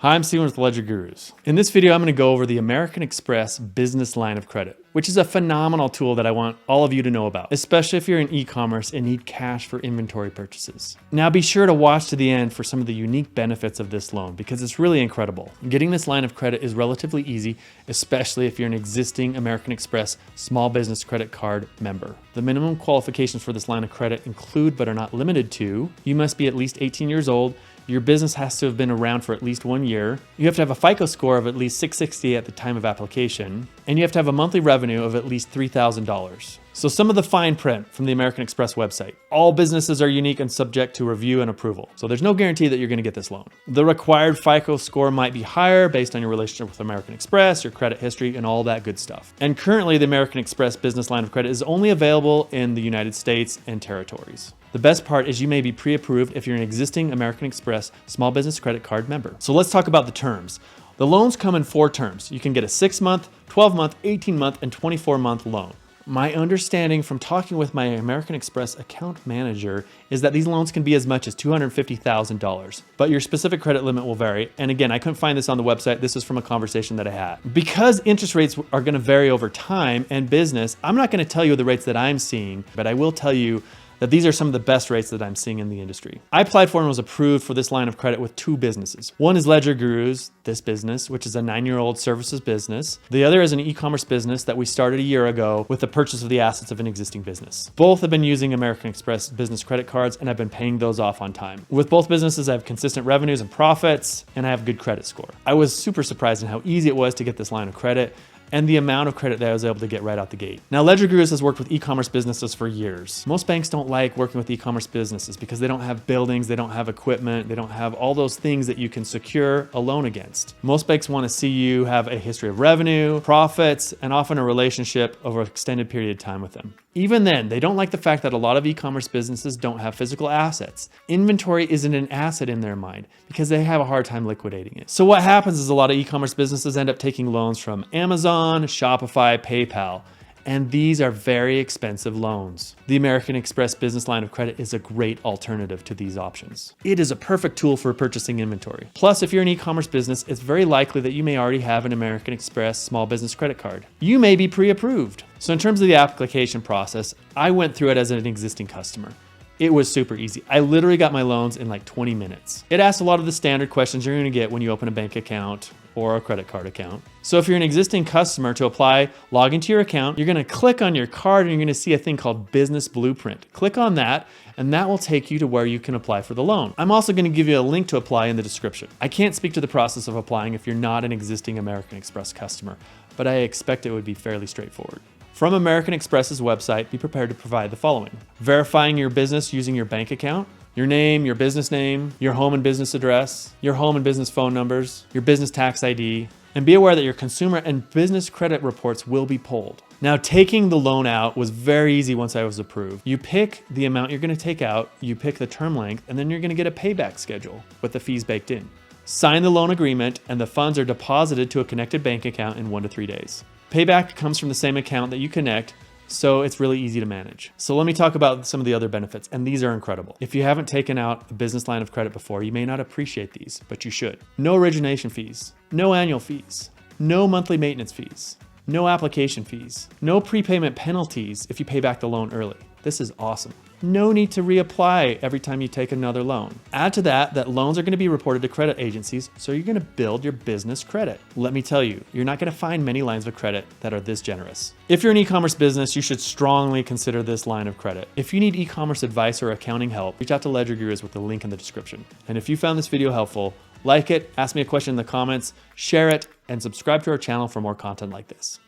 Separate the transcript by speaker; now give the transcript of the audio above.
Speaker 1: Hi, I'm Steven with LedgerGurus. In this video, I'm going to go over the American Express business line of credit, which is a phenomenal tool that I want all of you to know about, especially if you're in e-commerce and need cash for inventory purchases. Now be sure to watch to the end for some of the unique benefits of this loan because it's really incredible. Getting this line of credit is relatively easy, especially if you're an existing American Express small business credit card member. The minimum qualifications for this line of credit include, but are not limited to, you must be at least 18 years old, your business has to have been around for at least 1 year. You have to have a FICO score of at least 660 at the time of application. And you have to have a monthly revenue of at least $3,000. So some of the fine print from the American Express website. All businesses are unique and subject to review and approval. So there's no guarantee that you're going to get this loan. The required FICO score might be higher based on your relationship with American Express, your credit history, and all that good stuff. And currently the American Express business line of credit is only available in the United States and territories. The best part is you may be pre-approved if you're an existing American Express small business credit card member. So let's talk about the terms. The loans come in 4 terms. You can get a 6-month, 12-month, 18-month, and 24-month loan. My understanding from talking with my American Express account manager is that these loans can be as much as $250,000, but your specific credit limit will vary. And again, I couldn't find this on the website. This is from a conversation that I had. Because interest rates are going to vary over time and business, I'm not going to tell you the rates that I'm seeing, but I will tell you that these are some of the best rates that I'm seeing in the industry. I applied for and was approved for this line of credit with 2 businesses. One is LedgerGurus, this business, which is a 9-year-old services business. The other is an e-commerce business that we started a year ago with the purchase of the assets of an existing business. Both have been using American Express business credit cards and I've been paying those off on time. With both businesses, I have consistent revenues and profits and I have a good credit score. I was super surprised in how easy it was to get this line of credit and the amount of credit that I was able to get right out the gate. Now, LedgerGurus has worked with e-commerce businesses for years. Most banks don't like working with e-commerce businesses because they don't have buildings, they don't have equipment, they don't have all those things that you can secure a loan against. Most banks want to see you have a history of revenue, profits, and often a relationship over an extended period of time with them. Even then, they don't like the fact that a lot of e-commerce businesses don't have physical assets. Inventory isn't an asset in their mind because they have a hard time liquidating it. So what happens is a lot of e-commerce businesses end up taking loans from Amazon, Shopify, PayPal, and these are very expensive loans. The American Express business line of credit is a great alternative to these options. It is a perfect tool for purchasing inventory. Plus, if you're an e-commerce business, it's very likely that you may already have an American Express small business credit card. You may be pre-approved. So in terms of the application process, I went through it as an existing customer. It was super easy. I literally got my loans in like 20 minutes. It asked a lot of the standard questions you're going to get when you open a bank account or a credit card account. So if you're an existing customer, to apply, log into your account, you're going to click on your card and you're going to see a thing called Business Blueprint. Click on that and that will take you to where you can apply for the loan. I'm also going to give you a link to apply in the description. I can't speak to the process of applying if you're not an existing American Express customer, but I expect it would be fairly straightforward. From American Express's website, be prepared to provide the following: verifying your business using your bank account, your name, your business name, your home and business address, your home and business phone numbers, your business tax ID, and be aware that your consumer and business credit reports will be pulled. Now, taking the loan out was very easy once I was approved. You pick the amount you're going to take out, you pick the term length, and then you're going to get a payback schedule with the fees baked in. Sign the loan agreement and the funds are deposited to a connected bank account in 1 to 3 days. Payback comes from the same account that you connect, so it's really easy to manage. So let me talk about some of the other benefits, and these are incredible. If you haven't taken out a business line of credit before, you may not appreciate these, but you should. No origination fees, no annual fees, no monthly maintenance fees, no application fees, no prepayment penalties if you pay back the loan early. This is awesome. No need to reapply every time you take another loan. Add to that loans are going to be reported to credit agencies, so you're going to build your business credit. Let me tell you, you're not going to find many lines of credit that are this generous. If you're an e-commerce business, you should strongly consider this line of credit. If you need e-commerce advice or accounting help, reach out to LedgerGurus with the link in the description. And if you found this video helpful, like it, ask me a question in the comments, share it, and subscribe to our channel for more content like this.